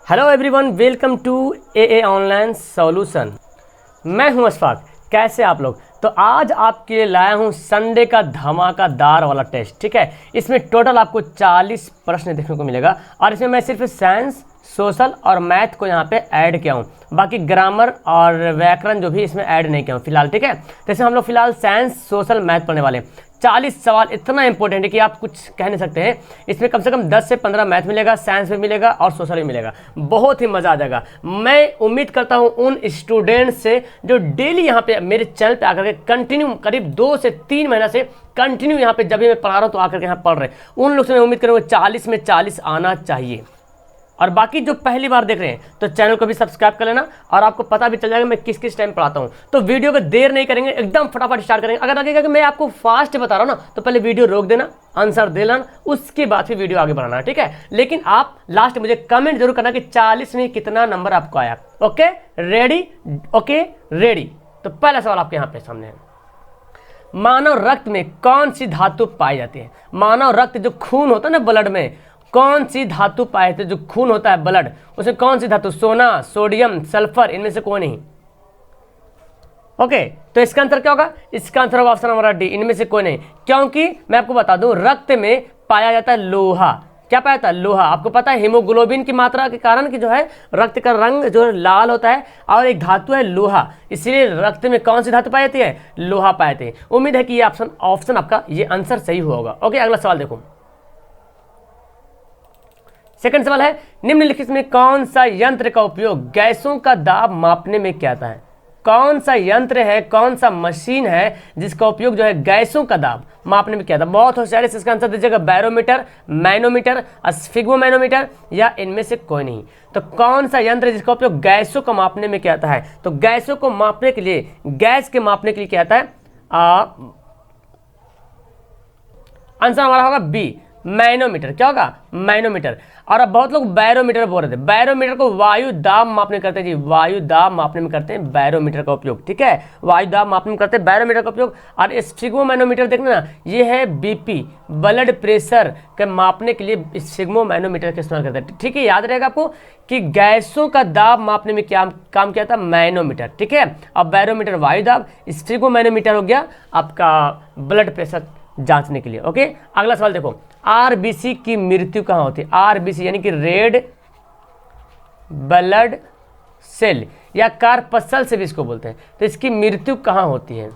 Hello everyone, welcome to a online solution. मैं हूं अशफाक। कैसे आप लोग? तो आज आपके लिए लाया हूं संडे का धमाकादार वाला टेस्ट। ठीक है, इसमें टोटल आपको 40 प्रश्न देखने को मिलेगा और इसमें मैं सिर्फ साइंस, सोशल और मैथ को यहाँ पे ऐड किया हूँ। बाकी ग्रामर और व्याकरण जो भी इसमें ऐड नहीं किया हूँ फिलहाल। ठीक है, जैसे हम लोग फिलहाल साइंस, सोशल, मैथ पढ़ने वाले हैं। 40 सवाल इतना इंपॉर्टेंट है कि आप कुछ कह नहीं सकते हैं। इसमें कम से कम 10 से 15 मैथ मिलेगा, साइंस में मिलेगा और सोशल में मिलेगा। बहुत ही मज़ा आ जाएगा। मैं उम्मीद करता हूँ उन स्टूडेंट्स से जो डेली यहाँ पे मेरे चैनल पे आकर के कंटिन्यू करीब 2 से 3 महीना से कंटिन्यू यहाँ पे जब भी मैं पढ़ा रहा हूँ तो आकर के यहाँ पढ़ रहे हैं, उन लोग से मैं उम्मीद करूँगा 40 में 40 आना चाहिए। और बाकी जो पहली बार देख रहे हैं तो चैनल को भी सब्सक्राइब कर लेना और आपको पता भी चल जाएगा मैं किस किस टाइम पढ़ाता हूँ। तो वीडियो को देर नहीं करेंगे, एकदम फटाफट स्टार्ट करेंगे। अगर लगेगा कि मैं आपको फास्ट बता रहा हूँ ना तो पहले वीडियो रोक देना, आंसर दे लेना, उसके बाद फिर वीडियो आगे बढ़ाना। ठीक है, लेकिन आप लास्ट मुझे कमेंट जरूर करना कि 40 में कितना नंबर आपको आया। Okay ready? Okay ready. तो पहला सवाल आपके यहाँ पे सामने है, मानव रक्त में कौन सी धातु पाई जाती है? मानव रक्त जो खून होता है ना ब्लड में, कौन सी धातु पाए थे? जो खून होता है ब्लड, उसमें कौन सी धातु? सोना, सोडियम, सल्फर, इनमें से कोई नहीं। ओके, तो इसका आंसर क्या होगा? इसका आंसर होगा ऑप्शन नंबर डी, इनमें से कोई नहीं। क्योंकि मैं आपको बता दूं रक्त में पाया जाता है लोहा। क्या पाया जाता है? लोहा। आपको पता है हीमोग्लोबिन की मात्रा के कारण कि जो है रक्त का रंग जो है लाल होता है और एक धातु है लोहा, इसीलिए रक्त में कौन सी धातु पाई जाती है? लोहा पाए थे। उम्मीद है कि ये ऑप्शन आपका ये आंसर सही होगा। ओके, अगला सवाल देखो। सेकंड सवाल है, निम्नलिखित में कौन सा यंत्र का उपयोग गैसों का दाब मापने में किया जाता है? कौन सा यंत्र है, कौन सा मशीन है जिसका उपयोग जो है गैसों का दाब मापने में किया जाता है? बहुत होशियार है, इसका आंसर दीजिएगा बैरोमीटर, मैनोमीटर, स्फिग्मोमैनोमीटर या इनमें से कोई नहीं। तो कौन सा यंत्र है जिसका उपयोग गैसों को मापने में किया जाता है? तो गैसों को मापने के लिए, गैस के मापने के लिए किया जाता है, आंसर हमारा होगा बी, मैनोमीटर। क्या होगा? मैनोमीटर। और अब बहुत लोग बैरोमीटर बोल रहे थे। बैरोमीटर को वायु दाब मापने करते हैं जी, वायु दाब मापने में करते हैं बैरोमीटर का उपयोग। ठीक है, वायु दाब मापने में करते हैं बैरोमीटर का उपयोग। और स्फिग्मोमैनोमीटर देखना ना, ये है बीपी, ब्लड प्रेशर के मापने के लिए स्फिग्मोमैनोमीटर का इस्तेमाल करते हैं। ठीक है, याद रहेगा आपको कि गैसों का दाब मापने में क्या काम किया था? मैनोमीटर। ठीक है, अब बैरोमीटर वायु दाब, स्फिग्मोमैनोमीटर हो गया आपका ब्लड प्रेशर जांचने के लिए। ओके, अगला सवाल देखो, आरबीसी की मृत्यु कहाँ होती है? आरबीसी यानी कि रेड ब्लड सेल या कार्पसल से भी इसको बोलते हैं। तो इसकी मृत्यु कहाँ होती है?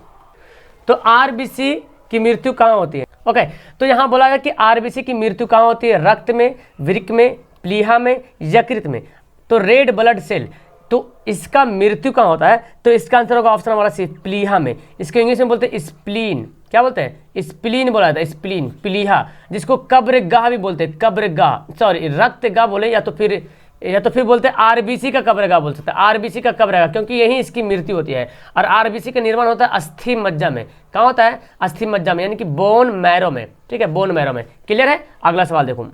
तो आरबीसी की मृत्यु कहाँ होती है? ओके, तो यहाँ बोला गया कि आरबीसी की मृत्यु कहाँ होती है? रक्त में, वृक्क में, प्लीहा में, यकृत में। तो रेड ब्लड सेल, तो इसका मृत्यु कहाँ होता है? तो इसका आंसर होगा ऑप्शन हमारा सी, प्लीहा में। इसको इंग्लिश में बोलते हैं स्प्लीन। क्या बोलते हैं? स्प्लीन बोला जाता है, स्प्लीन, प्लीहा, जिसको कब्रगाह भी बोलते हैं। कब्रगाह, सॉरी रक्तगाह बोले या तो फिर बोलते हैं आरबीसी का कब्रगाह बोल सकते हैं। आरबीसी का कब्रगाह, क्योंकि यही इसकी मृत्यु होती है। और आरबीसी का निर्माण होता है अस्थि मज्जा में। कहाँ होता है? अस्थि मज्जा में, यानी कि बोन मैरो में। ठीक है, बोन मैरो में। क्लियर है? अगला सवाल देखो,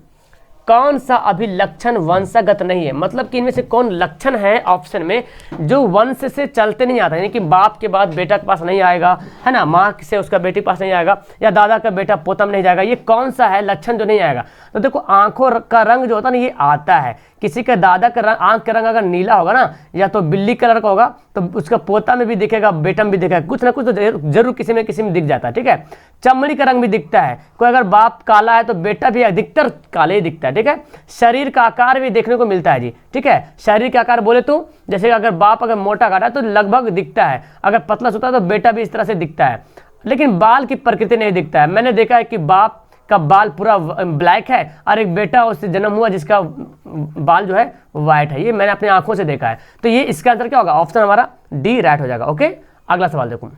कौन सा अभिलक्षण वंशगत नहीं है? मतलब कि इनमें से कौन लक्षण है ऑप्शन में जो वंश से चलते नहीं आता, यानी कि बाप के बाद बेटा के पास नहीं आएगा, है ना, माँ से उसका बेटी के पास नहीं आएगा, या दादा का बेटा पोता में नहीं जाएगा। ये कौन सा है लक्षण जो नहीं आएगा? तो देखो, आंखों का रंग जो होता है ना, ये आता है। किसी का दादा का रंग, आंख का रंग अगर नीला होगा ना, या तो बिल्ली कलर का होगा, तो उसका पोता में भी दिखेगा, बेटा में भी दिखेगा, कुछ ना कुछ तो जरूर किसी में दिख जाता है। ठीक है, चमड़ी का रंग भी दिखता है। कोई अगर बाप काला है तो बेटा भी अधिकतर काले ही दिखता है। ठीक है, शरीर का आकार भी देखने को मिलता है जी। ठीक है, शरीर का आकार बोले तो जैसे अगर बाप अगर मोटा काटा है तो लगभग दिखता है, अगर पतला सोता है तो बेटा भी इस तरह से दिखता है। लेकिन बाल की प्रकृति नहीं दिखता है। मैंने देखा है कि बाप का बाल पूरा ब्लैक है और एक बेटा उससे जन्म हुआ जिसका बाल जो है वाइट है। ये मैंने अपनी आंखों से देखा है। तो ये इसका आंसर क्या होगा? ऑप्शन हमारा डी राइट हो जाएगा। ओके, अगला सवाल देखो,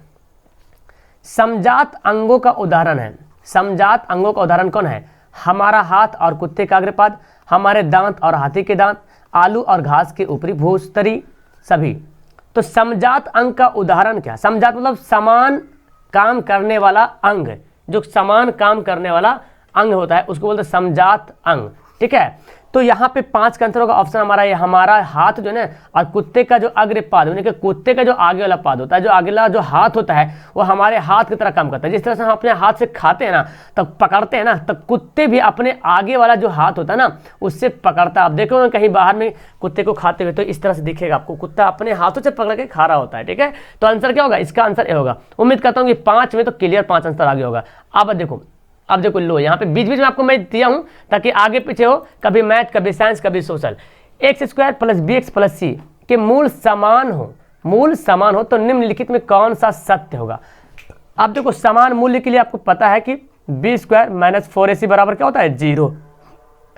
समजात अंगों का उदाहरण है। समजात अंगों का उदाहरण कौन है? हमारा हाथ और कुत्ते का अग्रपाद, हमारे दांत और हाथी के दांत, आलू और घास के ऊपरी भूस्तरी, सभी। तो समजात अंग का उदाहरण क्या? समजात मतलब समान काम करने वाला अंग, जो समान काम करने वाला अंग होता है उसको बोलते हैं समजात अंग। ठीक है। तो यहाँ पे 5 का आंसर होगा ऑप्शन हमारा ये, हमारा हाथ जो है ना, और कुत्ते का जो अग्रपाद यानी कि कुत्ते का जो आगे वाला पाद होता है, जो अगला जो हाथ होता है वो हमारे हाथ की तरह काम करता है। जिस तरह से हम अपने हाथ से खाते हैं ना, तब पकड़ते हैं ना, तब कुत्ते भी अपने आगे वाला जो हाथ होता है ना उससे पकड़ता है। आप देखोगे कहीं बाहर में कुत्ते को खाते हुए तो इस तरह से दिखेगा आपको, कुत्ता अपने हाथों से पकड़ के खा रहा होता है, ठीक है। तो आंसर क्या होगा, इसका आंसर ये होगा। उम्मीद करता हूँ कि 5 में तो क्लियर 5 आंसर आगे होगा। अब देखो लो, यहाँ पे बीच बीच में आपको मैं दिया हूँ ताकि आगे पीछे हो, कभी मैथ, कभी साइंस, कभी social. X square plus B X plus C के मूल समान हो तो निम्नलिखित में कौन सा सत्य होगा। अब देखो समान मूल्य के लिए आपको पता है कि बी स्क्वायर माइनस 4ac बराबर क्या होता है, 0,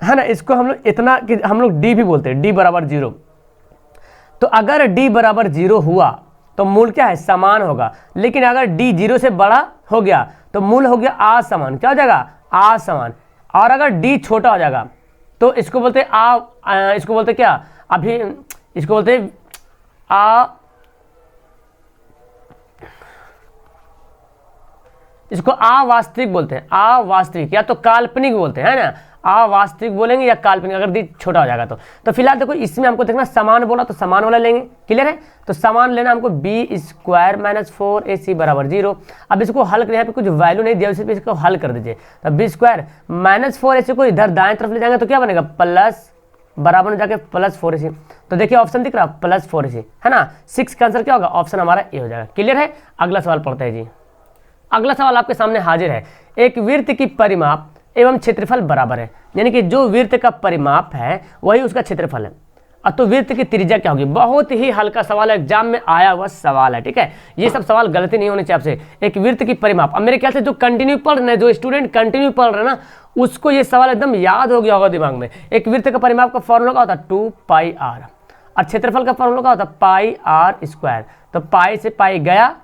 है ना। इसको हम लोग इतना कि हम लोग डी भी बोलते हैं, डी बराबर 0। तो अगर डी बराबर 0 हुआ तो मूल क्या है, समान होगा। लेकिन अगर डी 0 से बड़ा हो गया तो मूल हो गया असमान, क्या हो जाएगा, असमान। और अगर डी छोटा हो जाएगा तो इसको बोलते हैं इसको बोलते क्या, अभी इसको बोलते हैं इसको अवास्तविक बोलते हैं, अवास्तविक या तो काल्पनिक बोलते हैं, है ना। अवास्तविक बोलेंगे या काल्पनिक अगर दी छोटा हो जाएगा तो फिलहाल देखो इसमें हमको देखना समान बोला तो समान वाला लेंगे, क्लियर है। तो समान लेना हमको बी स्क्वायर माइनस 4ac बराबर 0। अब इसको हल कर, यहाँ पे कुछ वैल्यू नहीं दिया, सिर्फ इसको हल कर दीजिए। तो बी स्क्वायर माइनस 4ac को इधर दाएं तरफ ले जाएंगे तो क्या बनेगा, प्लस बराबर में जाके प्लस 4ac। तो देखिए ऑप्शन दिख रहा है प्लस 4ac, है ना। 6 का आंसर क्या होगा, ऑप्शन हमारा ए हो जाएगा, क्लियर है। अगला सवाल पढ़ते हैं जी। अगला सवाल आपके सामने हाजिर है। एक वृत्त की परिमाप एवं क्षेत्रफल बराबर है, यानी कि जो वृत्त का परिमाप है वही उसका क्षेत्रफल है। और तो वृत्त की त्रिज्या क्या होगी। बहुत ही हल्का सवाल है, एग्जाम में आया हुआ सवाल है, ठीक है। ये सब सवाल गलती नहीं होनी चाहिए आपसे। एक वृत्त की परिमाप, अब मेरे ख्याल से जो कंटिन्यू पढ़ रहे हैं, जो स्टूडेंट कंटिन्यू पढ़ रहे हैं ना, उसको ये सवाल एकदम याद हो गया होगा दिमाग में। एक वृत्त का परिमाप का फॉर्मूला क्या होता है, 2πr। और क्षेत्रफल का फॉर्मूला क्या होता है, πr²। तो पाई से पाई गया,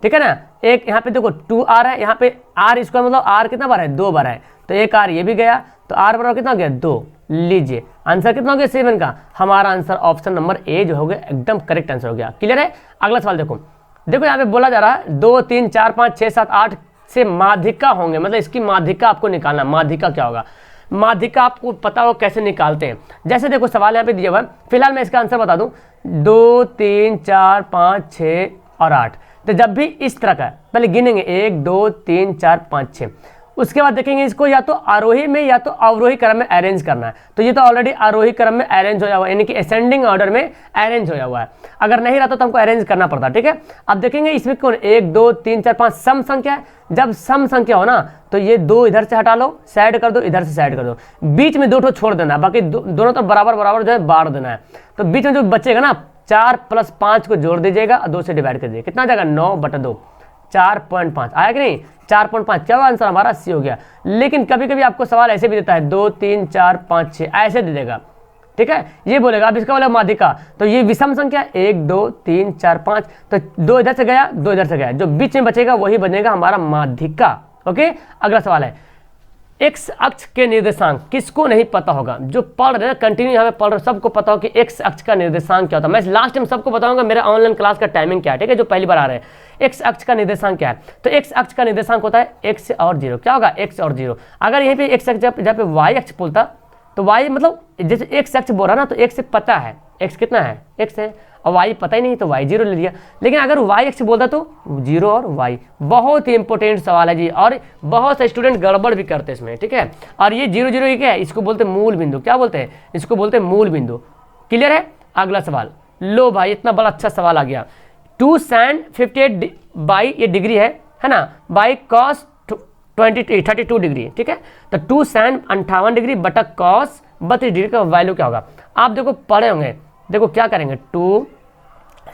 ठीक है ना। एक यहाँ पे देखो 2r है, यहाँ पे r स्क्वायर मतलब r कितना बार है, 2 बार है। तो एक r ये भी गया, तो r बराबर कितना हो गया, 2। लीजिए आंसर कितना हो गया, 7 का। हमारा आंसर ऑप्शन नंबर ए जो हो गया एकदम करेक्ट आंसर हो गया, क्लियर है। अगला सवाल देखो यहाँ पे बोला जा रहा है 2 3 4 5 6 7 8 से माध्यिका होंगे, मतलब इसकी माध्यिका आपको निकालना। माध्यिका क्या होगा, माध्यिका आपको पता हो कैसे निकालते हैं। जैसे देखो सवाल यहाँ पे दिया हुआ है, फिलहाल मैं इसका आंसर बता दूं, 2 3 4 5 6 और 8। तो जब भी इस तरह का पहले गिनेंगे 1 2 3 4 5 6, उसके बाद देखेंगे इसको या तो आरोही में या तो अवरोही क्रम में अरेंज करना है। तो ये तो ऑलरेडी आरोही क्रम में अरेंज होया हुआ है, यानी कि असेंडिंग ऑर्डर में अरेंज होया हुआ है। अगर नहीं रहता तो हमको अरेंज करना पड़ता, ठीक है। अब देखेंगे इसमें कौन 1 2 3 4 5 सम संख्या है। जब सम संख्या हो ना तो ये 2 इधर से हटा लो, साइड कर दो, इधर से साइड कर दो, बीच में 2 छोड़ देना है, बाकी दोनों तो बराबर बराबर जो है बांट देना है। तो बीच में जो बचेगा ना 4 + 5 को जोड़ दीजिएगा और 2 से डिवाइड कर दीजिएगा, कितना जाएगा 9/2, 4.5 आया कि नहीं, 4.5। क्या आंसर हमारा सी हो गया। लेकिन कभी कभी आपको सवाल ऐसे भी देता है 2 3 4 5 6 ऐसे दे देगा, ठीक है। ये बोलेगा अब इसका बोला माध्यिका, तो ये विषम संख्या 1 2 3 4 5, तो 2 इधर से गया 2 इधर से गया, जो बीच में बचेगा वही बनेगा हमारा माध्यिका। ओके, अगला सवाल है एक्स अक्ष के निर्देशांक। किसको नहीं पता होगा, जो पढ़ रहे हैं कंटिन्यू यहाँ पे पढ़ रहे सबको पता हो कि एक्स अक्ष का निर्देशांक क्या होता है। मैं लास्ट टाइम सबको बताऊंगा मेरा ऑनलाइन क्लास का टाइमिंग क्या है, ठीक है, जो पहली बार आ रहे हैं। एक्स अक्ष का निर्देशांक क्या है, तो एक्स अक्ष का निर्देशांक होता है x और 0। क्या होगा, x और 0। अगर यहीं पे एक्स अक्ष जहाँ पे y अक्ष बोलता तो y मतलब जैसे एक्स अक्ष बोल रहा ना, तो x से पता है x कितना है, x है, और y पता ही नहीं तो y 0 ले लिया। लेकिन अगर y अक्ष बोलता तो 0 और y। बहुत ही इंपॉर्टेंट सवाल है जी, और बहुत से स्टूडेंट गड़बड़ भी करते हैं इसमें, ठीक है। और ये 0 0 क्या है, इसको बोलते हैं मूल बिंदु। क्या बोलते हैं, इसको बोलते हैं मूल बिंदु, क्लियर है। अगला सवाल लो भाई, इतना बड़ा अच्छा सवाल आ गया। 2 sin 58 बाई ये डिग्री है ना, बाई cos 32 डिग्री, ठीक है। तो 2 sin 58 डिग्री बटा cos 32 डिग्री का वैल्यू क्या होगा। आप देखो पढ़े होंगे, देखो क्या करेंगे, 2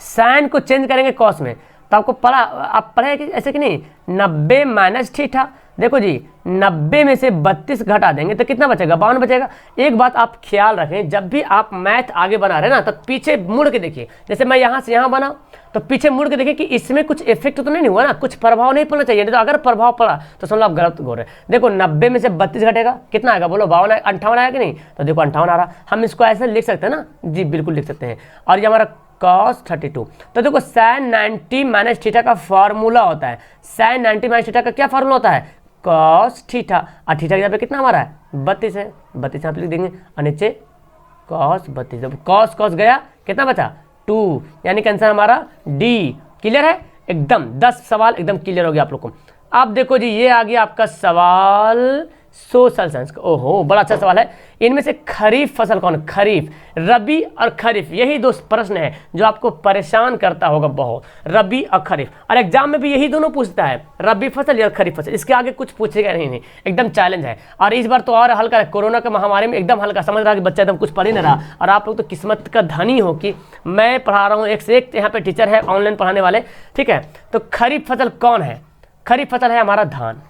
sin को चेंज करेंगे cos में, तो आपको पढ़ा, आप पढ़े कि ऐसे कि नहीं, 90 माइनस थीटा। देखो जी 90 में से 32 घटा देंगे तो कितना बचेगा, 52 बचेगा। एक बात आप ख्याल रखें, जब भी आप मैथ आगे बना रहे हैं ना तो पीछे मुड़ के देखिए। जैसे मैं यहाँ से यहाँ बना तो पीछे मुड़ के देखिए कि इसमें कुछ इफेक्ट तो नहीं हुआ ना, कुछ प्रभाव नहीं पड़ना चाहिए। तो अगर प्रभाव पड़ा तो समझो आप गलत हो रहे हैं। देखो 90 में से 32 घटेगा, कितना आएगा बोलो, 52 58 आया कि नहीं। तो देखो 58 आ रहा, हम इसको ऐसे लिख सकते हैं ना, जी बिल्कुल लिख सकते हैं। और ये हमारा cos 32, तो देखो sin 90 माइनस थीटा का फॉर्मूला होता है। sin 90 माइनस थीटा का क्या फॉर्मूला होता है, cos थीटा, और थीटा की जगह पे कितना हमारा है 32 है, 32 यहाँ पे लिख देंगे और नीचे cos 32, जब cos cos गया कितना बचा 2, यानी कि आंसर हमारा डी। क्लियर है एकदम, 10 सवाल एकदम क्लियर हो गया आप लोग को। अब देखो जी ये आ गया आपका सवाल सोशल साइंस का। ओहो बड़ा अच्छा सवाल है। इनमें से खरीफ फसल कौन है? खरीफ, रबी और खरीफ, यही दो प्रश्न है जो आपको परेशान करता होगा बहुत, रबी और खरीफ। और एग्जाम में भी यही दोनों पूछता है, रबी फसल या खरीफ फसल, इसके आगे कुछ पूछेगा नहीं, एकदम चैलेंज है। और इस बार तो और हल्का है, कोरोना के महामारी में एकदम हल्का, समझ रहा कि बच्चा एकदम कुछ पढ़ ही नहीं रहा। और आप लोग तो किस्मत का धनी हो कि मैं पढ़ा रहा हूँ, एक से एक यहाँ पे टीचर है ऑनलाइन पढ़ाने वाले, ठीक है। तो खरीफ फसल कौन है? खरीफ फसल है हमारा धान,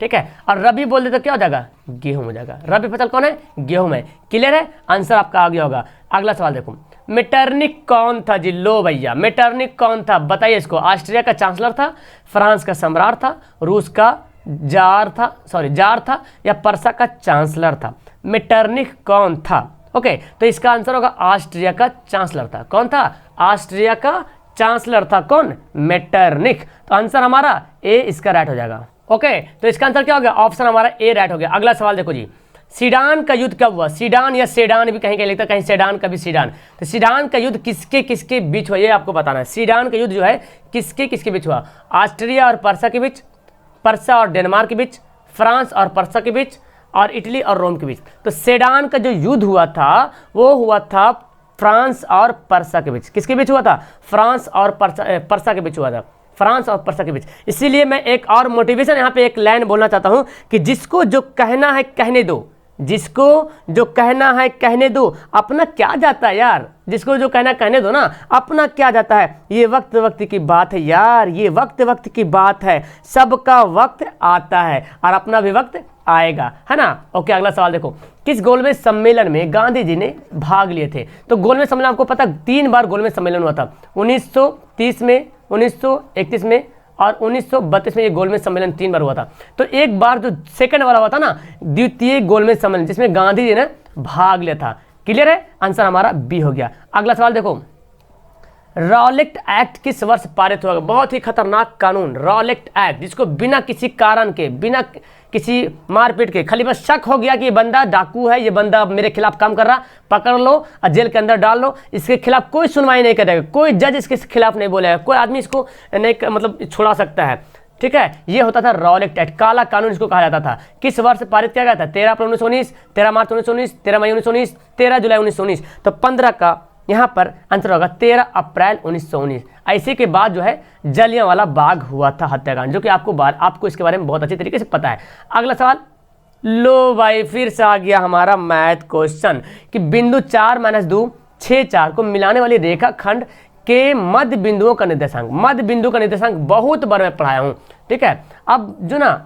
ठीक है। और रबी बोल दे तो क्या हो जाएगा? गेहूं हो जाएगा। रबी फसल कौन है? गेहूं है। क्लियर है, आंसर आपका आ गया होगा। अगला सवाल देखो, मेटरनिक कौन था जी? लो भैया, मेटरनिक कौन था बताइए इसको। ऑस्ट्रिया का चांसलर था, फ्रांस का सम्राट था, रूस का जार था या पर्सा का चांसलर था? मेटरनिक कौन था? ओके, तो इसका आंसर होगा ऑस्ट्रिया का चांसलर था। कौन था? ऑस्ट्रिया का चांसलर था कौन? मेटरनिक। तो आंसर हमारा ए इसका राइट हो जाएगा। ओके, तो इसका आंसर क्या हो गया? ऑप्शन हमारा ए राइट हो गया। अगला सवाल देखो जी, सीडान का युद्ध कब हुआ? सीडान या सेडान भी कहीं लिखता है, कहीं सेडान कभी सीडान। तो सीडान का युद्ध किसके किसके बीच हुआ ये आपको बताना है। सीडान का युद्ध जो है किसके किसके बीच हुआ? ऑस्ट्रिया और पर्सा के बीच, पर्सा और डेनमार्क के बीच, फ्रांस और पर्सा के बीच, और इटली और रोम के बीच। तो सेडान का जो युद्ध हुआ था वो हुआ था फ्रांस और पर्सा के बीच। किसके बीच हुआ था? फ्रांस और पर्सा के बीच हुआ था, फ्रांस और पर्सा के बीच। इसीलिए मैं एक और मोटिवेशन यहाँ पे एक लाइन बोलना चाहता हूँ कि जिसको जो कहना है कहने दो, जिसको जो कहना है कहने दो, अपना क्या जाता है यार, जिसको जो कहना कहने दो ना, अपना क्या जाता है। ये वक्त वक्त की बात है यार, ये वक्त वक्त की बात है, सबका वक्त आता है और अपना भी वक्त आएगा, है ना। ओके, अगला सवाल देखो, किस गोलमेज सम्मेलन में गांधी जी ने भाग लिए थे? तो गोलमेज सम्मेलन आपको पता 3 बार गोलमेज सम्मेलन हुआ था, 1930 में, 1931 में और 1932 में। ये गोलमेज सम्मेलन 3 बार हुआ था। तो एक बार जो सेकंड वाला हुआ था ना, द्वितीय गोलमेज सम्मेलन, जिसमें गांधी जी ने भाग लिया था। क्लियर है, आंसर हमारा बी हो गया। अगला सवाल देखो, रॉलेट एक्ट किस वर्ष पारित हुआ? बहुत ही खतरनाक कानून, रॉलेट एक्ट, जिसको बिना किसी कारण के, बिना किसी मारपीट के, खाली बस शक हो गया कि ये बंदा डाकू है, ये बंदा मेरे खिलाफ काम कर रहा, पकड़ लो और जेल के अंदर डाल लो। इसके खिलाफ कोई सुनवाई नहीं करेगा, कोई जज इसके खिलाफ नहीं बोलेगा, कोई आदमी इसको नहीं मतलब छुड़ा सकता है, ठीक है। ये होता था रॉलेट एक्ट, काला कानून इसको कहा जाता था। किस वर्ष पारित किया गया था? 13 अप्रैल 1919, 13 मार्च 1919, 13 मई 1919, 13 जुलाई 1919। तो 15 का यहाँ पर आंसर होगा 13 अप्रैल 1919। ऐसे के बाद जो है जलियांवाला बाग हुआ था, हत्याकांड, जो कि आपको इसके बारे में बहुत अच्छी तरीके से पता है। अगला सवाल, लो भाई फिर से आ गया हमारा मैथ क्वेश्चन कि बिंदु 4 - 2 6 4 को मिलाने वाली रेखाखंड के मध्य बिंदुओं का निर्देशांक। मध्य बिंदु का निर्देशांक बहुत बार मैं पढ़ाया हूँ, ठीक है। अब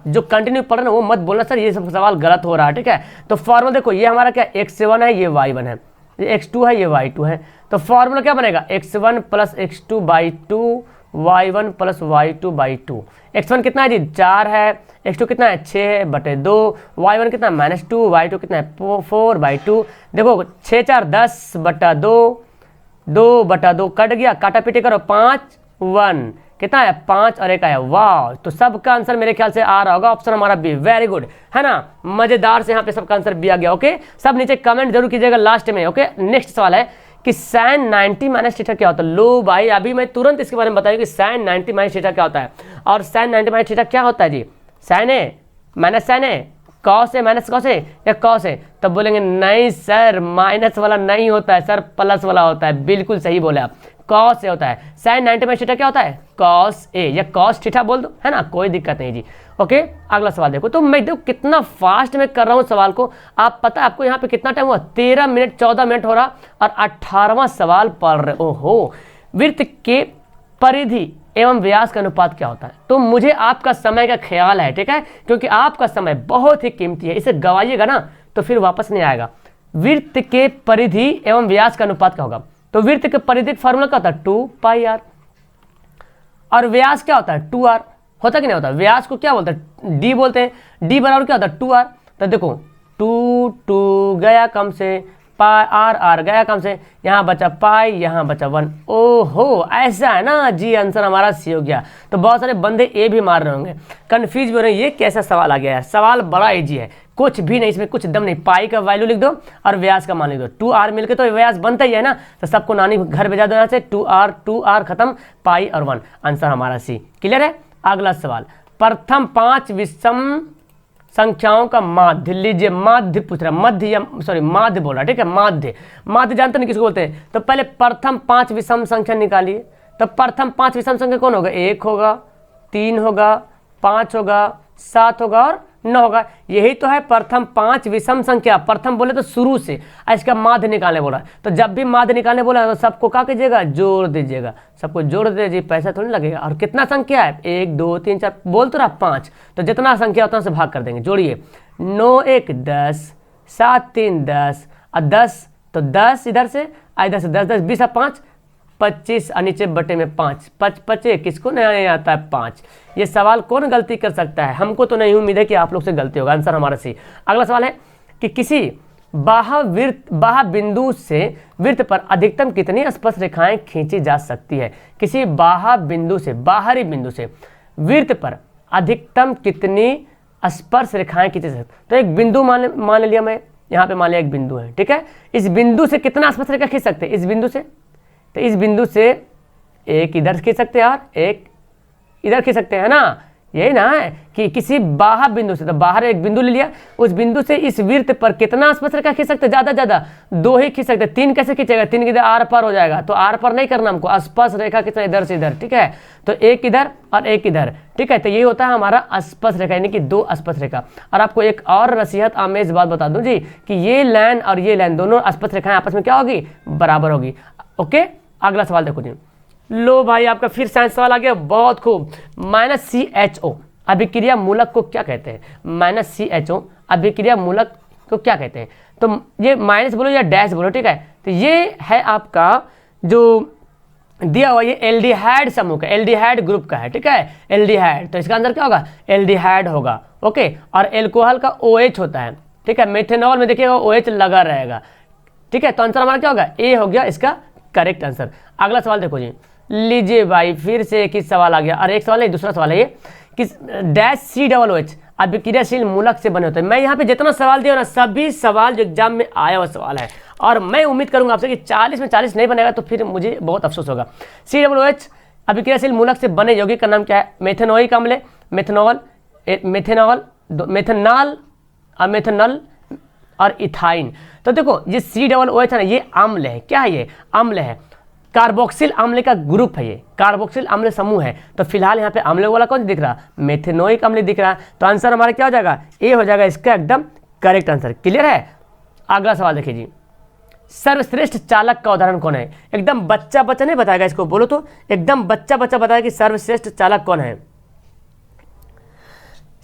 जो कंटिन्यू पढ़ रहे हैं वो मत बोलना सर ये सब सवाल गलत हो रहा है, ठीक है। तो फॉर्मूला देखो, ये हमारा क्या x1 है, ये y1 है, ये x2 है, ये y2 है। तो फॉर्मूला क्या बनेगा? x1 + x2/2, y1 + y2/2। x1 कितना है जी? 4 है, x2 कितना है? 6/2, y1 कितना है? -2, y2 कितना है? 4/2। देखो 6 4 10/2, 2/2 कट गया, काटा पीटे करो, 5 1 कितना है? 5 और 1 आया। वाह, तो सबका आंसर मेरे ख्याल से आ रहा होगा, ऑप्शन हमारा बी। वेरी गुड, है ना, मजेदार से यहाँ पे सबका आंसर बी आ गया। ओके, सब नीचे कमेंट जरूर कीजिएगा लास्ट में। ओके, नेक्स्ट सवाल है कि sin 90 - थीटा क्या होता है? लो भाई, अभी मैं तुरंत इसके बारे में बताऊँ कि sin 90 - थीटा क्या होता है। और sin 90 - थीटा क्या होता है जी? sin A - sin A, cos A - cos A या cos A? तब बोलेंगे नहीं सर, माइनस वाला नहीं होता है सर, प्लस वाला होता है। बिल्कुल सही बोले आप, cos A होता है। sin 90 - थीटा क्या होता है? cos A या cos थीटा बोल दो, है ना, कोई दिक्कत नहीं जी। ओके, अगला सवाल देखो। तो मैं देखो कितना फास्ट में कर रहा हूँ सवाल को। आप पता है आपको यहाँ पे कितना टाइम हुआ? 13 मिनट 14 मिनट हो रहा और 18वां सवाल पढ़ रहे। ओहो, वृत्त के परिधि एवं व्यास का अनुपात क्या होता है? तो मुझे आपका समय का ख्याल है, ठीक है, क्योंकि आपका समय बहुत ही कीमती है, इसे गवाइएगा ना तो फिर वापस नहीं आएगा। वृत्त के परिधि एवं व्यास का अनुपात क्या होगा? तो वृत्त के परिधि का फॉर्मूला क्या होता है? 2πr। और व्यास क्या होता है? 2r। होता कि नहीं होता? व्यास को क्या बोलते हैं? d बोलते हैं। d बराबर क्या होता है? 2r। तो देखो 2 गया कम से, पाई r गया कम से, यहाँ बचा पाई, यहाँ बचा 1। ओहो, ऐसा है ना जी, आंसर हमारा सी हो गया। तो बहुत सारे बंदे ए भी मार रहे होंगे, कन्फ्यूज भी हो रहे हैं, ये कैसा सवाल आ गया है। सवाल बड़ा इजी है, कुछ भी नहीं, इसमें कुछ दम नहीं। पाई का वैल्यू लिख दो और व्यास का मान लिख दो। 2r मिलकर तो व्यास बनता ही है ना, तो सबको नानी घर भेजा दो यहाँ से। 2r खत्म, पाई और 1, आंसर हमारा सी। क्लियर है। अगला सवाल, प्रथम 5 विषम संख्याओं का माध्य लीजिए। माध्य पूछ रहा, मध्य या सॉरी माध्य बोल रहा, ठीक है। माध्य, माध्य जानते नहीं किसको बोलते हैं। तो पहले प्रथम 5 विषम संख्या निकालिए। तो प्रथम 5 विषम संख्या कौन होगा? 1 होगा, 3 होगा, 5 होगा, 7 होगा और 9 होगा। यही तो है प्रथम 5 विषम संख्या। प्रथम बोले तो शुरू से, इसका माध्य निकालने बोला। तो जब भी माध्य निकालने बोला तो सबको क्या कीजिएगा? जोड़ दीजिएगा। सबको जोड़ दीजिए, पैसा थोड़ी लगेगा। और कितना संख्या है? 1 2 3 4 बोल तो रहा 5, तो जितना संख्या उतना से भाग कर देंगे। जोड़िए, 9 1 10, 7 3 10 और 10 तो 10 इधर से, इधर से 10 10 20 और 5 25 और नीचे बटे में 5 5 5 किसको नहीं आता है? 5। ये सवाल कौन गलती कर सकता है? हमको तो नहीं उम्मीद है कि आप लोग से गलती होगा। आंसर हमारा सी। अगला सवाल है कि किसी बाह्य बिंदु से वृत्त पर अधिकतम कितनी स्पर्श रेखाएं खींची जा सकती है? किसी बाह्य बिंदु से, बाहरी बिंदु से वृत्त पर अधिकतम कितनी स्पर्श रेखाएं खींची जा सकती है? तो एक बिंदु मान लिया, मैं यहाँ पे मान लिया एक बिंदु है, ठीक है। इस बिंदु से कितना स्पर्श रेखा खींच सकते हैं? इस बिंदु से, तो इस बिंदु से एक इधर खींच सकते हैं और एक इधर खींच सकते हैं ना। यही ना है कि किसी बाह्य बिंदु से, तो बाहर एक बिंदु ले लिया, उस बिंदु से इस वृत्त पर कितना स्पर्श रेखा खींच सकते हैं? ज़्यादा ज़्यादा 2 ही खींच सकते हैं। 3 कैसे खींचेगा? 3 की आर पार हो जाएगा। तो आर पार नहीं करना हमको, स्पर्श रेखा खींचना इधर से इधर, ठीक है। तो एक इधर और एक इधर, ठीक है। तो ये होता है हमारा स्पर्श रेखा, यानी कि 2 स्पर्श रेखा। और आपको एक और नसीहत आमेज बात बता दूं जी, कि ये लाइन और ये लाइन दोनों स्पर्श रेखाएं आपस में क्या होगी? बराबर होगी। ओके, अगला सवाल देखो जी। लो भाई, आपका फिर साइंस सवाल आ गया, बहुत खूब। -CHO अभिक्रिया मूलक को क्या कहते हैं? -CHO अभिक्रिया मूलक को क्या कहते हैं? तो ये माइनस बोलो या डैश बोलो, ठीक है। तो ये है आपका जो दिया हुआ, ये एल्डिहाइड समूह का, एल्डिहाइड ग्रुप का है, ठीक है। एल्डिहाइड, तो इसका आंसर क्या होगा? एल्डिहाइड होगा। ओके, और एल्कोहल का OH होता है, ठीक है। मेथेनॉल में देखिएगा OH लगा रहेगा, ठीक है। तो आंसर हमारा क्या होगा? ए हो गया इसका करेक्ट आंसर। अगला सवाल देखो जी, लीजिए भाई, फिर से एक ही सवाल आ गया। और एक सवाल है, दूसरा सवाल है ये कि -COOH अभिक्रियाशील मूलक से बने होते हैं। मैं यहाँ पे जितना सवाल दिया ना, सभी सवाल जो एग्जाम में आया हुआ सवाल है, और मैं उम्मीद करूंगा आपसे कि 40 में 40 नहीं बनेगा तो फिर मुझे बहुत अफसोस होगा। COOH अभिक्रियाशील मूलक से बने यौगिक का नाम क्या है? मेथेनोइक अम्ल, मेथेनॉल, मेथेनॉल और मेथेनॉल और इथाइन। तो देखो ये COOH है ना, ये अम्ल है। क्या है? ये अम्ल है, कार्बोक्सिल अम्ल का ग्रुप है, ये कार्बोक्सिल अम्ल समूह है। तो फिलहाल यहाँ पे अम्ल वाला कौन दिख रहा? मेथेनोइक अम्ल दिख रहा है। तो आंसर हमारा क्या हो जाएगा? ए हो जाएगा इसका एकदम करेक्ट आंसर। क्लियर है। अगला सवाल देखिए जी, सर्वश्रेष्ठ चालक का उदाहरण कौन है? एकदम बच्चा बच्चा नहीं बताएगा इसको, बोलो तो एकदम बच्चा बच्चा बताएगा कि सर्वश्रेष्ठ चालक कौन है।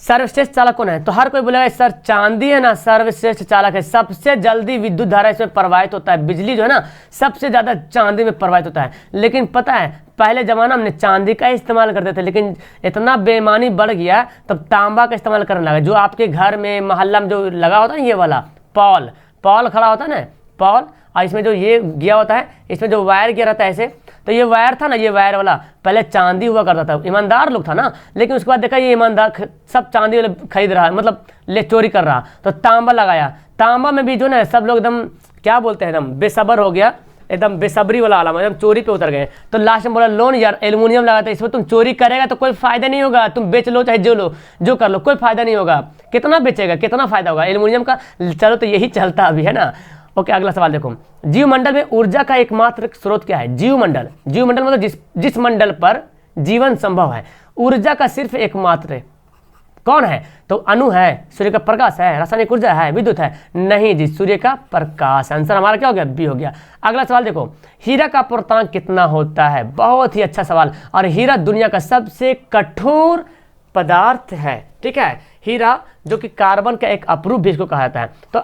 सर्वश्रेष्ठ चालक कौन है? तो हर कोई बोलेगा सर चांदी है ना सर्वश्रेष्ठ चालक है, सबसे जल्दी विद्युत धारा इसमें प्रवाहित होता है, बिजली जो है ना सबसे ज़्यादा चांदी में प्रवाहित होता है। लेकिन पता है पहले ज़माना में चांदी का इस्तेमाल करते थे, लेकिन इतना बेईमानी बढ़ गया तब तांबा का इस्तेमाल करने लगा। जो आपके घर में मोहल्ला में जो लगा होता है ना, ये वाला पॉल खड़ा होता है ना, पॉल, और इसमें जो ये गया होता है, इसमें जो वायर गया रहता है ऐसे, तो ये वायर था ना, ये वायर वाला पहले चांदी हुआ करता था, ईमानदार लोग था ना। लेकिन उसके बाद देखा ये ईमानदार सब चांदी वाले खरीद रहा है, मतलब ले चोरी कर रहा, तो तांबा लगाया। तांबा में भी जो ना सब लोग एकदम क्या बोलते हैं, एकदम बेसब्र हो गया, एकदम बेसब्री वाला आलम, एकदम चोरी पे उतर गए। तो लास्ट में बोला लोन यार एल्युमिनियम लगाता है, इसमें तुम चोरी करेगा तो कोई फायदा नहीं होगा, तुम बेच लो चाहे जो लो जो कर लो, कोई फायदा नहीं होगा। कितना बेचेगा, कितना फायदा होगा एल्युमिनियम का। चलो तो यही चलता अभी है ना। ओके, अगला सवाल देखो, जीवमंडल में ऊर्जा का एकमात्र स्रोत क्या है? जीवमंडल मतलब जिस मंडल पर जीवन संभव है, ऊर्जा का सिर्फ एकमात्र कौन है? तो अणु है, सूर्य का प्रकाश है, रासायनिक ऊर्जा है, विद्युत है? नहीं जी, सूर्य का प्रकाश। आंसर हमारा क्या हो गया? बी हो गया। अगला सवाल देखो, हीरा का पूर्णांक कितना होता है? बहुत ही अच्छा सवाल। और हीरा दुनिया का सबसे कठोर पदार्थ है, ठीक है। हीरा जो कि कार्बन का एक अपरूप भी इसको कहा जाता है। तो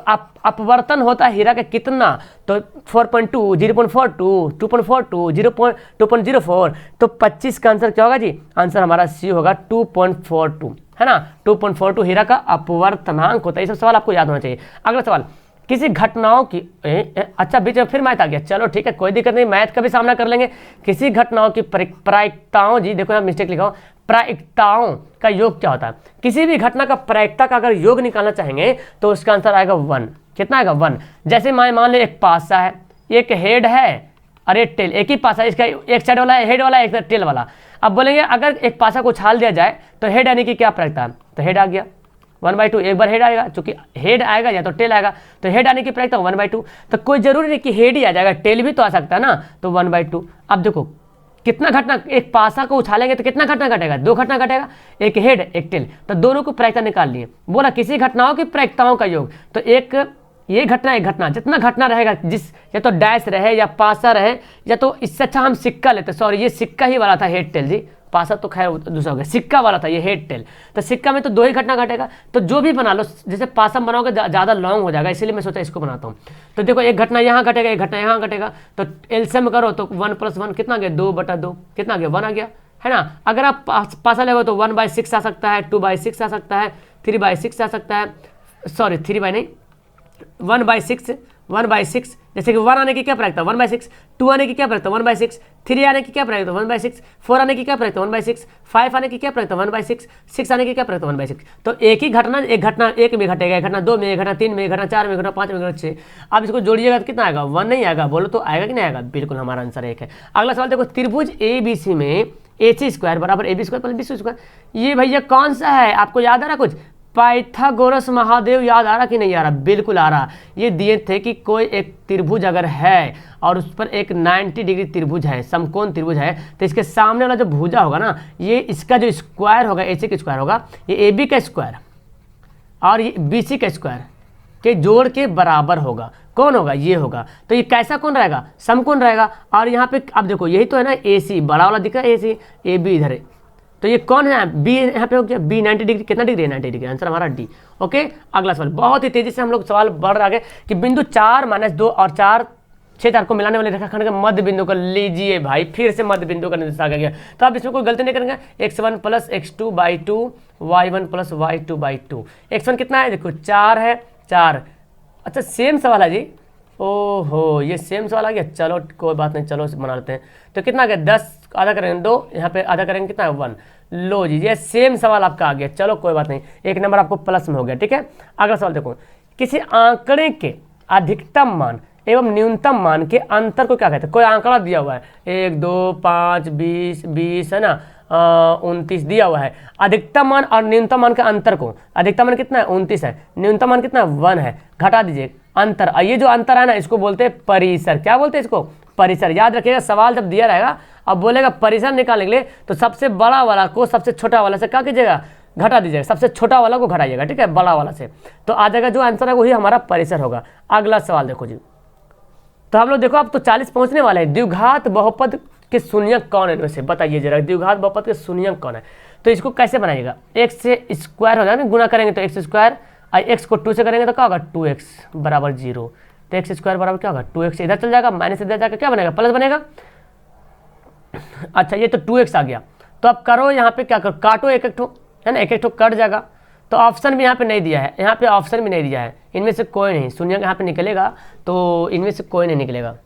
अपवर्तन होता है हीरा का कितना? तो 4.2, 0.42, 2.42, 2.04। तो 25 का आंसर क्या होगा जी? आंसर हमारा सी होगा 2.42, है ना। 2.42 हीरा का अपवर्तनांक होता है। ये सब सवाल आपको याद होना चाहिए। अगला सवाल, किसी घटनाओं की अच्छा बीच में फिर मैथ आ गया, चलो ठीक है कोई दिक्कत नहीं, मैथ का भी सामना कर लेंगे। किसी घटनाओं की प्रायिकताओं, जी देखो यहाँ मिस्टेक लिखा हो, प्रायिकताओं का योग क्या होता है? किसी भी घटना का प्रायिकता का अगर योग निकालना चाहेंगे तो उसका आंसर आएगा 1। कितना आएगा? 1। जैसे मान लो एक पासा है, एक हेड है और एक टेल, एक ही पासा, इसका एक साइड वाला हेड वाला, एक टेल वाला। अब बोलेंगे अगर एक पासा को उछाल दिया जाए तो हेड आने की क्या प्रायिकता है? तो हेड आ गया 1/2, एक बार हेड आएगा, चूंकि हेड आएगा या तो टेल आएगा, तो हेड आने की प्रायिकता 1/2। तो कोई जरूरी नहीं कि हेड ही आ जाएगा, टेल भी तो आ सकता है ना, तो 1/2। अब देखो कितना घटना, एक पासा को उछालेंगे तो कितना घटना घटेगा? 2 घटना घटेगा, एक हेड एक टेल, तो दोनों को प्रायिकता निकाल लिए। बोला किसी घटनाओं की प्रायिकताओं का योग, तो एक ये घटना एक घटना, जितना घटना रहेगा, जिस या तो डैश रहे या पासा रहे, या तो इससे अच्छा हम सिक्का लेते, सॉरी ये सिक्का ही वाला था हेड टेल जी, पासा तो खैर दूसरा हो गया, सिक्का वाला था ये हेड टेल। तो सिक्का में तो 2 ही घटना घटेगा, तो जो भी बना लो, जैसे पासा बनाओगे ज़्यादा लॉन्ग हो जाएगा, इसीलिए मैं सोचा इसको बनाता हूँ। तो देखो एक घटना यहाँ घटेगा, एक घटना यहाँ घटेगा, तो एलसीएम करो तो 1 + 1 कितना गया? 2/2 कितना गया? 1 आ गया, है ना। अगर आप पासा लेगो तो 1/6 आ सकता है, 2/6 आ सकता है, 3/6 आ सकता है, सॉरी 1/6, जैसे कि 1 आने की क्या प्रायिकता? 1/6, 2 आने की क्या प्रायिकता? 1/6, 3 आने की क्या प्रायिकता? 1/6, 4 आने की क्या प्रायिकता? 1/6, 5 आने की क्या प्रायिकता? 1/6, 6 आने की क्या प्रायिकता? 1/6। तो एक ही घटना, एक घटना 1 में घटेगा, एक घटना 2 में, एक घटना 3 में, एक घटना 4 में, एक घटना 5 में, एक घटना 6। अब इसको जोड़िएगा तो कितना आएगा? 1 नहीं आएगा? बोलो तो आएगा कि नहीं आएगा? बिल्कुल हमारा आंसर 1 है। अगला सवाल देखो, त्रिभुज ABC में AC² बराबर AB² + BC², ये भैया कौन सा है? आपको याद आ रहा कुछ? पाइथागोरस महादेव याद आ रहा कि नहीं आ रहा? बिल्कुल आ रहा। ये दिए थे कि कोई एक त्रिभुज अगर है और उस पर एक 90 डिग्री त्रिभुज है, समकोण त्रिभुज है, तो इसके सामने वाला जो भुजा होगा ना, ये इसका जो स्क्वायर होगा, AC का स्क्वायर होगा, ये AB का स्क्वायर और ये BC का स्क्वायर के जोड़ के बराबर होगा। कौन होगा? ये होगा। तो ये कैसा कौन रहेगा? समकोण रहेगा। और यहाँ पे अब देखो यही तो है ना AC, बड़ा वाला दिख रहा है AC, AB इधर है, तो ये कौन है? बी यहाँ पे हो गया, बी 90 डिग्री, कितना डिग्री है? 90 डिग्री, आंसर हमारा डी। ओके, अगला सवाल, बहुत ही तेजी से हम लोग सवाल बढ़ रहा है कि बिंदु 4-2 और 4-6-4 को मिलाने वाले रेखाखंड के मध्य बिंदु को लीजिए। भाई फिर से मध्य बिंदु का निर्देश आ गया, तो आप इसमें कोई गलती नहीं करेंगे। x1 + x2/2, y1 + y2/2। x1 कितना है? देखो 4 है, 4। अच्छा सेम सवाल है जी, ओहो ये सेम सवाल आ गया, चलो कोई बात नहीं, चलो बना लेते हैं। तो कितना आ गया? 10 आधा करेंगे 2, यहाँ पे आधा करेंगे कितना है? 1। लो जी ये सेम सवाल आपका आ गया, चलो कोई बात नहीं, 1 नंबर आपको प्लस में हो गया। ठीक है, अगला सवाल देखो, किसी आंकड़े के अधिकतम मान एवं न्यूनतम मान के अंतर को क्या कहते हैं? कोई आंकड़ा दिया हुआ है 1, 2, 5, 20 है ना, 29 दिया हुआ है। अधिकतम मान और न्यूनतम मान के अंतर को, अधिकतम मान कितना है? 29 है, न्यूनतम मान कितना है? 1 है, घटा दीजिए अंतर। और ये जो अंतर है ना, इसको बोलते हैं परिसर। क्या बोलते हैं इसको? परिसर। याद रखिएगा, सवाल जब दिया रहेगा अब बोलेगा परिसर निकालने के लिए, तो सबसे बड़ा वाला को सबसे छोटा वाला से क्या कीजिएगा? घटा दीजिएगा, सबसे छोटा वाला को घटाइएगा, ठीक है, बड़ा वाला से, तो आ जाएगा जो आंसर है वही हमारा परिसर होगा। अगला सवाल देखो जी, तो हम लोग देखो अब तो 40 पहुंचने वाले हैं। द्विघात बहुपद के शून्यक कौन है? वैसे बताइए जरा, द्विघात बहुपद के शून्यक कौन है? तो इसको कैसे बनाइएगा? x से स्क्वायर हो जाएगा ना, गुना करेंगे तो x², और x को 2 से करेंगे तो क्या होगा? 2x = 0। तो x² बराबर क्या होगा? 2x, इधर चल जाएगा, माइनस इधर जाकर क्या बनेगा? प्लस बनेगा। अच्छा ये तो 2x आ गया, तो अब करो यहाँ पे क्या करो? काटो एक एक ठो, है ना, एक एक ठो कट जाएगा। तो ऑप्शन भी यहाँ पे नहीं दिया है, यहाँ पे ऑप्शन भी नहीं दिया है, इनमें से कोई नहीं, शून्य यहाँ पे निकलेगा, तो इनमें से कोई नहीं निकलेगा।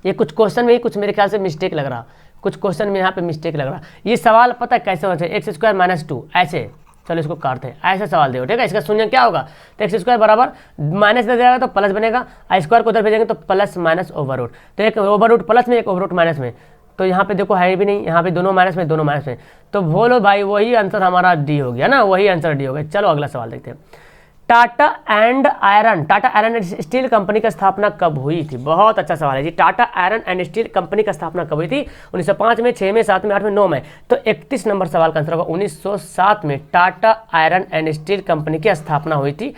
ये कुछ क्वेश्चन में ही कुछ मेरे ख्याल से मिस्टेक लग रहा, कुछ क्वेश्चन में यहाँ पे मिस्टेक लग रहा। ये सवाल पता है कैसे होना चाहिए? x² - 2 ऐसे, चलो इसको काटते हैं, ऐसा सवाल देखो, ठीक है। इसका शून्य क्या होगा? तो x² बराबर माइनस इधर जाएगा तो प्लस बनेगा, स्क्वायर को उधर भेजेंगे तो प्लस माइनस ओवररूट, तो एक ओवररूट प्लस में, एक ओवररूट माइनस में, तो यहाँ पे देखो है भी नहीं, यहाँ पे दोनों माइनस में, दोनों माइनस में, तो बोलो भाई वही आंसर हमारा डी हो गया ना, वही आंसर डी हो गया। चलो अगला सवाल देखते हैं। Tata iron and steel company की स्थापना कब हुई थी? बहुत अच्छा सवाल है जी। Tata iron and steel company की स्थापना कब हुई थी? 1905 में, 6 में, 7 में, 8 में, 9 में। तो 31 नंबर सवाल का आंसर होगा 1907 में Tata iron and steel company की स्थापना हुई थी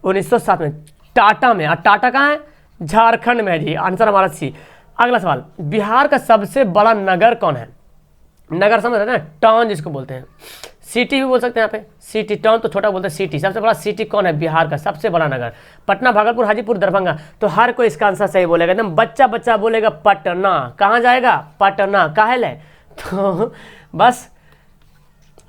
1907 में, टाटा में। और टाटा कहाँ है? झारखंड में है जी, आंसर हमारा सी। अगला सवाल, बिहार का सबसे बड़ा नगर कौन है? नगर समझ रहे हैं ना, टाउन जिसको बोलते हैं, सिटी भी बोल सकते हैं यहाँ पे, सिटी, टाउन तो छोटा बोलते हैं, सिटी। सबसे बड़ा सिटी कौन है बिहार का? सबसे बड़ा नगर पटना, भागलपुर, हाजीपुर, दरभंगा। तो हर कोई इसका आंसर सही बोलेगा, एकदम बच्चा बच्चा बोलेगा पटना। कहाँ जाएगा? पटना। काहे ले? तो बस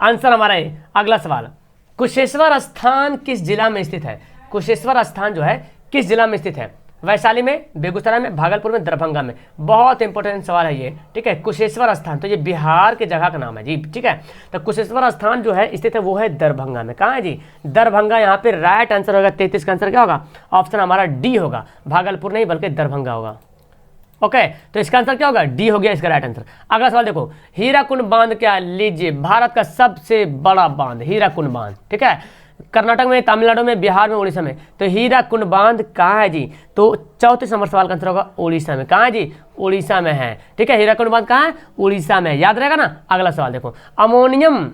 आंसर हमारा है। अगला सवाल, कुशेश्वर स्थान किस जिला में स्थित है? कुशेश्वर स्थान जो है किस जिला में स्थित है? वैशाली में, बेगूसराय में, भागलपुर में, दरभंगा में। बहुत इंपॉर्टेंट सवाल है ये, ठीक है। कुशेश्वर स्थान, तो ये बिहार के जगह का नाम है जी, ठीक है। तो कुशेश्वर स्थान जो है स्थित है वो है दरभंगा में। कहाँ है जी? दरभंगा। यहाँ पे राइट आंसर होगा 33 का आंसर क्या होगा? ऑप्शन हमारा डी होगा, भागलपुर नहीं बल्कि दरभंगा होगा। ओके, तो इसका आंसर क्या होगा? डी हो गया इसका राइट आंसर। अगला सवाल देखो, हीराकुंड बांध क्या? लीजिए, भारत का सबसे बड़ा बांध हीराकुंड बांध, ठीक है। कर्नाटक में, तमिलनाडु में, बिहार में, उड़ीसा में। तो हीराकुंड बांध कहाँ है जी? तो 34 नंबर सवाल का आंसर होगा उड़ीसा में। कहाँ है जी? उड़ीसा में है, ठीक है। हीराकुंड बांध कहाँ है? उड़ीसा में, याद रहेगा ना। अगला सवाल देखो, अमोनियम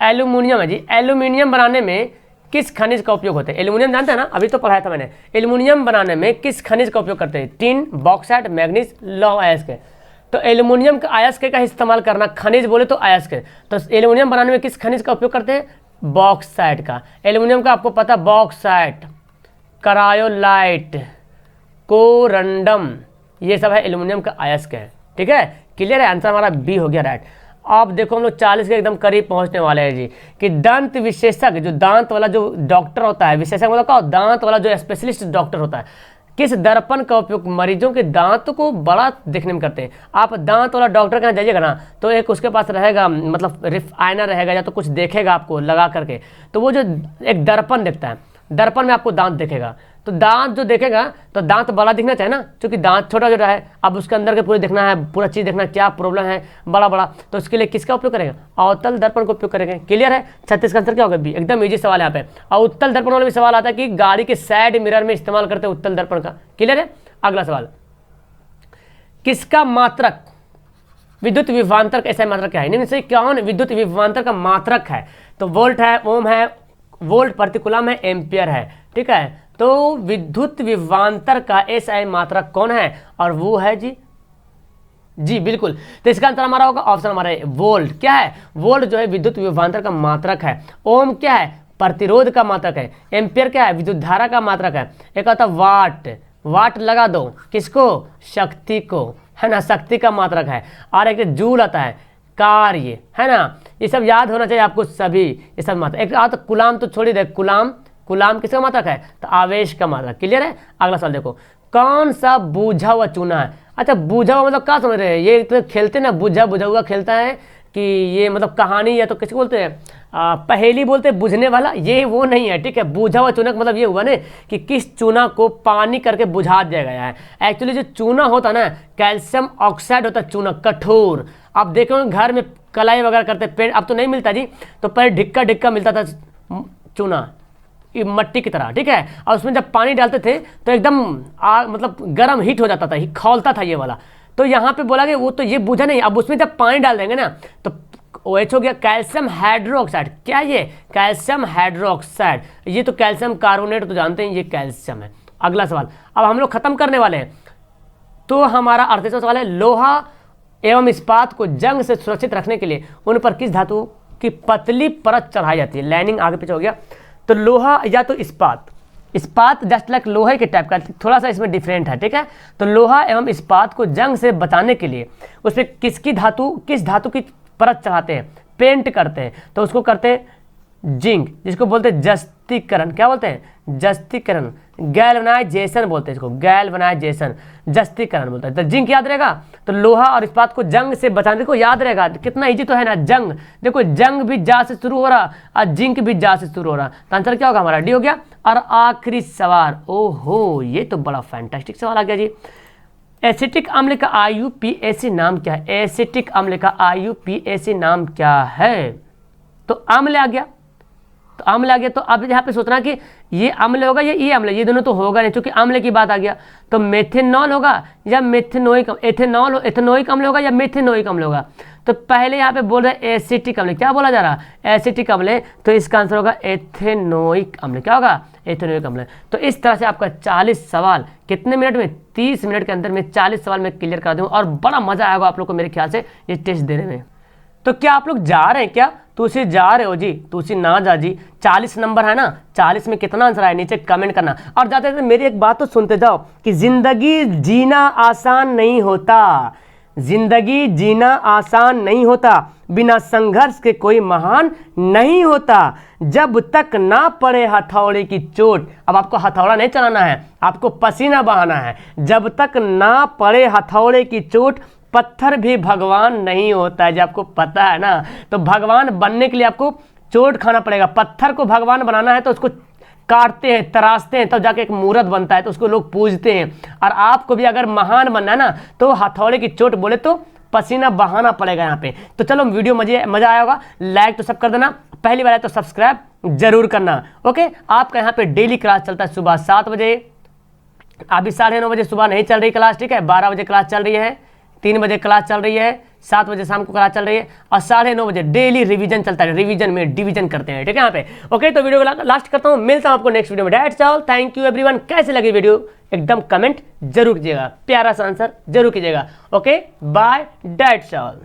एल्यूमिनियम है जी, एल्यूमिनियम बनाने में किस खनिज का उपयोग होता है? एल्यूमिनियम जानते हैं ना, अभी तो पढ़ाया था मैंने। एल्यूमिनियम बनाने में किस खनिज का उपयोग करते हैं? टिन, बॉक्साइट, मैग्नीज, लौह अयस्क। तो एल्यूमिनियम का अयस्क का इस्तेमाल करना, खनिज बोले तो अयस्क। तो एल्यूमिनियम बनाने में किस खनिज का उपयोग करते हैं? बॉक्साइट का। एल्यूमिनियम का आपको पता, बॉक्साइट, करायोलाइट, कोरंडम, ये सब है एल्यूमिनियम का अयस्क है, ठीक है। क्लियर है? आंसर हमारा बी हो गया राइट। अब देखो हम लोग 40 के एकदम करीब पहुंचने वाले हैं जी, कि दंत विशेषज्ञ, जो दांत वाला जो डॉक्टर होता है, विशेषज्ञ मतलब क्या? दांत वाला जो स्पेशलिस्ट डॉक्टर होता है, किस दर्पण का उपयोग मरीजों के दांत को बड़ा देखने में करते हैं? आप दांत वाला डॉक्टर के यहाँ जाइएगा ना, तो एक उसके पास रहेगा, मतलब आईना रहेगा या तो कुछ देखेगा आपको लगा करके, तो वो जो एक दर्पण देखता है, दर्पण में आपको दांत देखेगा। तो दांत जो देखेगा तो दांत बड़ा दिखना चाहिए ना, क्योंकि दांत छोटा छोटा है, अब उसके अंदर के पूरे देखना है, पूरा चीज़ देखना है, क्या प्रॉब्लम है बड़ा बड़ा, तो उसके लिए किसका उपयोग करेगा? अवतल दर्पण का उपयोग करेंगे। क्लियर है? 36 का आंसर क्या होगा? बी। एकदम इजी सवाल है यहाँ पे। और उत्तल दर्पण वाला भी सवाल आता है कि गाड़ी के साइड मिरर में इस्तेमाल करते हैं उत्तल दर्पण का। क्लियर है? अगला सवाल, किसका मात्रक विद्युत विभवांतर ऐसा मात्रक क्या है? इनमें से कौन विद्युत विभवांतर का मात्रक है? तो वोल्ट है, ओम है, वोल्ट प्रति कूलम है, एम्पियर है, ठीक है। तो विद्युत विभवांतर का एसआई मात्रक कौन है? और वो है जी बिल्कुल। तो इसका आंसर हमारा होगा ऑप्शन हमारा वोल्ट। क्या है? वोल्ट जो है विद्युत विभवांतर का मात्रक है। ओम क्या है? प्रतिरोध का मात्रक है। एम्पियर क्या है? विद्युत धारा का मात्रक है। एक आता वाट, वाट लगा दो किसको? शक्ति को, है ना, शक्ति का मात्रक है। और एक जूल आता है, कार्य, है ना। ये सब याद होना चाहिए आपको सभी, ये सब मात्रक। एक आता कुलाम, तो छोड़ी दे, कुलाम, कुलाम किसका मात्रक है? तो आवेश का मात्रक। क्लियर है? अगला सवाल देखो, कौन सा बूझा हुआ चूना है? अच्छा, बूझा हुआ मतलब क्या समझ रहे हैं? ये तो खेलते ना, बुझा बुझा हुआ खेलता है कि ये मतलब कहानी, या तो किसको बोलते हैं? पहेली बोलते हैं, बुझने वाला, ये वो नहीं है, ठीक है। बूझा हुआ चूना का मतलब ये हुआ ना कि किस चूना को पानी करके बुझा दिया गया है। एक्चुअली जो चूना होता है ना, कैल्शियम ऑक्साइड होता है चूना, कठोर। आप देखोगे घर में कलाई वगैरह करते पेड़, अब तो नहीं मिलता जी, तो पहले ढिक्का ढिक्का मिलता था चूना, मट्टी की तरह, ठीक है। और उसमें जब पानी डालते थे तो एकदम मतलब गर्म हीट हो जाता था, खौलता था ये वाला। तो यहाँ पे बोला कि वो तो ये बुझा नहीं, अब उसमें जब पानी डाल देंगे ना तो OH हो गया, कैल्शियम हाइड्रोक्साइड। क्या ये? Calcium hydroxide. ये तो कैल्शियम कार्बोनेट तो जानते हैं, ये कैल्शियम है। अगला सवाल, अब हम लोग खत्म करने वाले हैं। तो हमारा 38वां सवाल है, लोहा एवं इस्पात को जंग से सुरक्षित रखने के लिए उन पर किस धातु की पतली परत चढ़ाई जाती है? लाइनिंग आगे पीछे हो गया। तो लोहा या तो इस्पात, इस्पात जस्ट लाइक लोहे के टाइप का, थोड़ा सा इसमें डिफरेंट है, ठीक है। तो लोहा एवं इस्पात को जंग से बचाने के लिए उसमें किस धातु की परत चढ़ाते हैं, पेंट करते हैं? तो उसको करते हैं जिंक, जिसको बोलते हैं जस्तीकरण। क्या बोलते हैं? जस्तीकरण, गैल्वनाइजेशन बोलते हैं इसको, गैल्वनाइजेशन, जस्तीकरण बोलते हैं। तो जिंक याद रहेगा। तो लोहा और इस्पात को जंग से बचाने को याद रहेगा, कितना इजी तो है ना। जंग, देखो जंग भी जा से शुरू हो रहा और जिंक भी जा से शुरू हो रहा। तो आंसर क्या होगा हमारा? डी हो गया। और आखिरी सवाल, ओहो ये तो बड़ा फैंटास्टिक सवाल आ गया जी। एसिटिक अम्ल का IUPAC नाम क्या है? एसिटिक अम्ल का IUPAC नाम क्या है? तो अम्ल आ गया, तो अम्ल आ गया। तो अब यहाँ पे सोचना कि ये अम्ल होगा या ये अम्ल, ये दोनों तो होगा नहीं, क्योंकि अम्ल की बात आ गया। तो मेथेनॉल होगा या मेथेनोइक, एथेनॉइक अम्ल होगा या मेथेनोइक अम्ल होगा? तो पहले यहाँ पे बोल रहे हैं एसिटिक अम्ल, क्या बोला जा रहा है? एसिटिक अम्ल है, तो इसका आंसर होगा एथेनोइक अम्ल। क्या होगा? एथेनोइक अम्ल। तो इस तरह से आपका 40 सवाल कितने मिनट में? 30 मिनट के अंदर में 40 सवाल मैं क्लियर कर दूँगा, और बड़ा मजा आएगा आप लोग को मेरे ख्याल से ये टेस्ट देने में। तो क्या आप लोग जा रहे हैं क्या? तुसी जा रहे हो जी? तुसी ना जा जी। 40 नंबर है ना, 40 में कितना आंसर आया नीचे कमेंट करना। और जाते जाते मेरी एक बात तो सुनते जाओ कि जिंदगी जीना आसान नहीं होता, जिंदगी जीना आसान नहीं होता, बिना संघर्ष के कोई महान नहीं होता, जब तक ना पड़े हथौड़े की चोट। अब आपको हथौड़ा नहीं चलाना है, आपको पसीना बहाना है। जब तक ना पड़े हथौड़े की चोट, पत्थर भी भगवान नहीं होता है। जब आपको पता है ना, तो भगवान बनने के लिए आपको चोट खाना पड़ेगा। पत्थर को भगवान बनाना है तो उसको काटते हैं, तराशते हैं, तब तो जाके एक मूर्त बनता है, तो उसको लोग पूजते हैं। और आपको भी अगर महान बनना है ना, तो हथौड़े की चोट बोले तो पसीना बहाना पड़ेगा यहाँ पे। तो चलो वीडियो मजा आया होगा, लाइक तो सब कर देना, पहली बार है तो सब्सक्राइब जरूर करना। ओके, आपका यहाँ पे डेली क्लास चलता है सुबह 7 बजे, अभी 9:30 बजे सुबह नहीं चल रही क्लास, ठीक है। 12 बजे क्लास चल रही है, 3 बजे क्लास चल रही है, 7 बजे शाम को क्लास चल रही है, और 9:30 बजे डेली रिवीजन चलता है। रिवीजन में डिवीजन करते हैं, ठीक है यहाँ पे। ओके, तो वीडियो को लास्ट करता हूँ, मिलता हूँ आपको नेक्स्ट वीडियो में। That's all, thank you everyone. कैसे लगी वीडियो एकदम कमेंट जरूर कीजिएगा, प्यारा सा आंसर जरूर कीजिएगा। Okay, bye, that's all.